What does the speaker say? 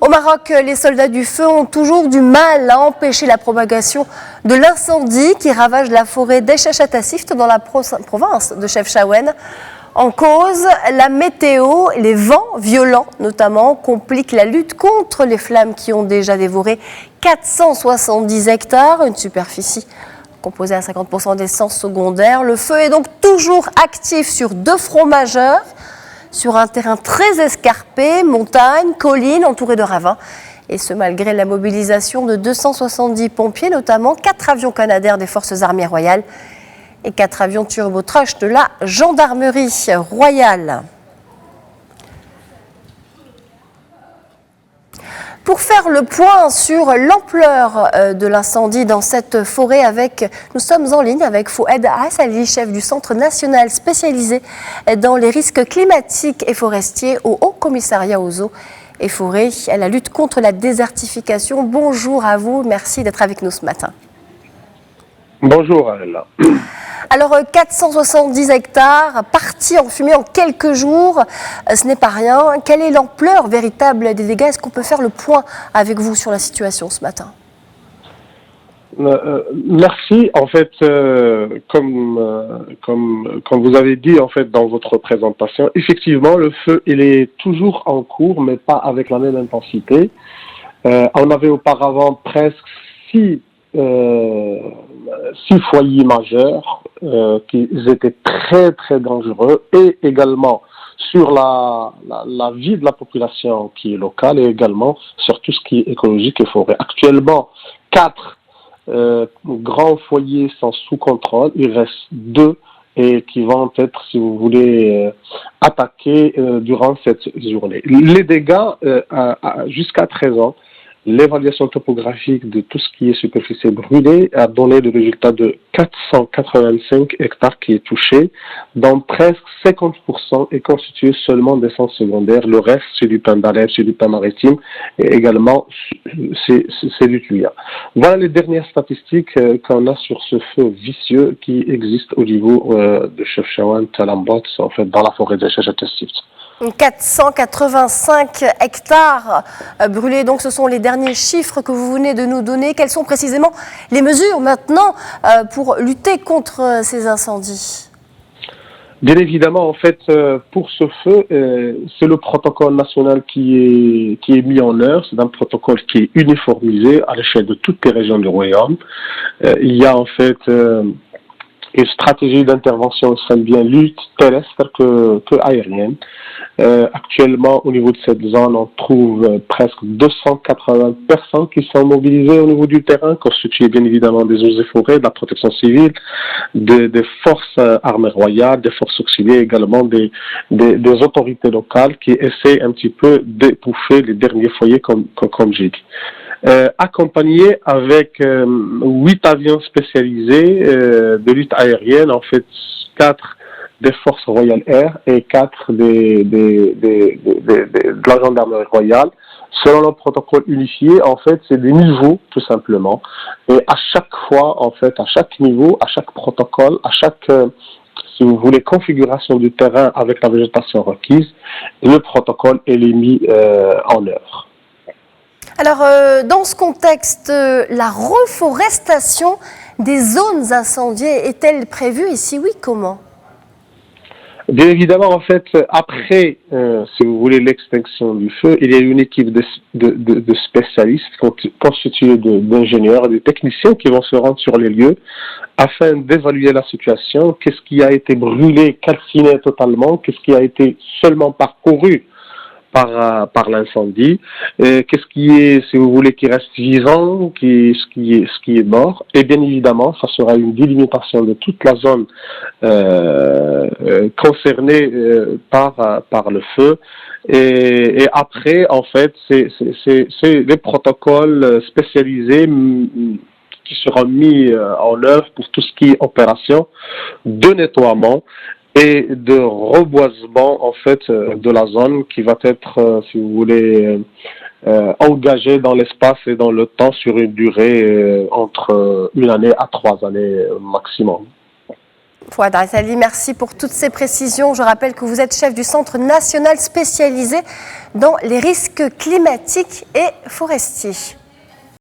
Au Maroc, les soldats du feu ont toujours du mal à empêcher la propagation de l'incendie qui ravage la forêt d'Echachat-Tassift dans la province de Chefchaouen. En cause, la météo, les vents violents notamment, compliquent la lutte contre les flammes qui ont déjà dévoré 470 hectares, une superficie composée à 50% d'essence secondaire. Le feu est donc toujours actif sur 2 fronts majeurs, sur un terrain très escarpé, montagne, collines, entourées de ravins. Et ce, malgré la mobilisation de 270 pompiers, notamment 4 avions canadaires des Forces armées royales et 4 avions turbo-trush de la gendarmerie royale. Pour faire le point sur l'ampleur de l'incendie dans cette forêt, nous sommes en ligne avec Fouad Assali, chef du Centre national spécialisé dans les risques climatiques et forestiers au Haut Commissariat aux eaux et forêts, à la lutte contre la désertification. Bonjour à vous, merci d'être avec nous ce matin. Bonjour Alain. Alors 470 hectares partis en fumée en quelques jours, ce n'est pas rien. Quelle est l'ampleur véritable des dégâts? Est-ce qu'on peut faire le point avec vous sur la situation ce matin? Merci. En fait, comme vous avez dit en fait dans votre présentation, effectivement le feu il est toujours en cours, mais pas avec la même intensité. On avait auparavant presque 6 foyers majeurs qui étaient très très dangereux, et également sur la vie de la population qui est locale, et également sur tout ce qui est écologique et forêt. Actuellement, 4 grands foyers sont sous contrôle, il reste 2 et qui vont être, si vous voulez, attaqués durant cette journée. Les dégâts jusqu'à 13 ans, l'évaluation topographique de tout ce qui est superficie brûlée a donné le résultat de 485 hectares qui est touché, dont presque 50% est constitué seulement d'essence secondaire. Le reste, c'est du pain d'Alep, c'est du pain maritime, et également, c'est du tuya. Voilà les dernières statistiques qu'on a sur ce feu vicieux qui existe au niveau de Chefchaouen, Talambot, en fait, dans la forêt de Chefchaouen. 485 hectares brûlés, donc ce sont les derniers chiffres que vous venez de nous donner. Quelles sont précisément les mesures maintenant pour lutter contre ces incendies? Bien évidemment, en fait, pour ce feu, c'est le protocole national qui est mis en œuvre. C'est un protocole qui est uniformisé à l'échelle de toutes les régions du royaume. Il y a en fait une stratégie d'intervention aussi bien lutte terrestre que aérienne. Actuellement, au niveau de cette zone, on trouve presque 280 personnes qui sont mobilisées au niveau du terrain, constituées bien évidemment des eaux et forêts, de la protection civile, des forces armées royales, des forces auxiliaires, également des autorités locales qui essaient un petit peu d'étouffer les derniers foyers, comme j'ai dit. Accompagné avec 8 avions spécialisés de lutte aérienne, en fait 4 des forces Royal Air et 4 de la gendarmerie royale. Selon le protocole unifié, en fait, c'est des niveaux, tout simplement. Et à chaque fois, en fait, à chaque niveau, à chaque protocole, à chaque, si vous voulez, configuration du terrain avec la végétation requise, le protocole est mis en œuvre. Alors, dans ce contexte, la reforestation des zones incendiées est-elle prévue? Et si oui, comment? Bien évidemment, en fait, après, si vous voulez, l'extinction du feu, il y a une équipe de spécialistes constituée d'ingénieurs et de techniciens qui vont se rendre sur les lieux afin d'évaluer la situation, qu'est-ce qui a été brûlé, calciné totalement, qu'est-ce qui a été seulement parcouru par l'incendie, qu'est-ce qui est, si vous voulez, qui reste vivant, ce qui est mort, et bien évidemment, ça sera une délimitation de toute la zone concernée par le feu. Et après, en fait, c'est les protocoles spécialisés qui seront mis en œuvre pour tout ce qui est opération de nettoiement et de reboisement en fait de la zone qui va être, si vous voulez, engagée dans l'espace et dans le temps sur une durée entre 1 année à 3 années maximum. Fouad Atali, merci pour toutes ces précisions. Je rappelle que vous êtes chef du Centre national spécialisé dans les risques climatiques et forestiers.